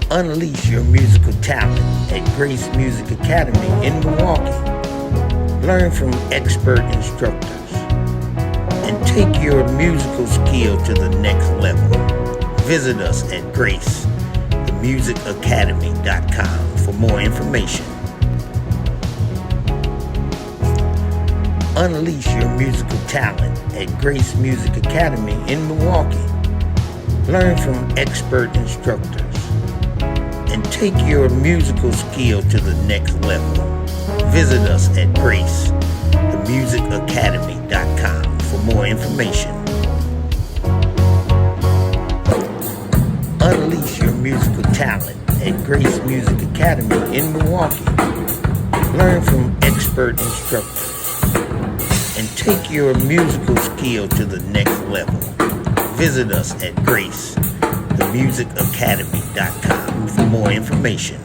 Unleash your musical talent at Grace Music Academy in Milwaukee. Learn from expert instructors and take your musical skill to the next level. Visit us at GraceTheMusicAcademy.com for more information. Unleash your musical talent at Grace Music Academy in Milwaukee. Learn from expert instructors and take your musical skill to the next level. Visit us at GraceTheMusicAcademy.com for more information. Unleash your musical talent at Grace Music Academy in Milwaukee. Learn from expert instructors and take your musical skill to the next level. Visit us at GraceTheMusicAcademy.com for more information.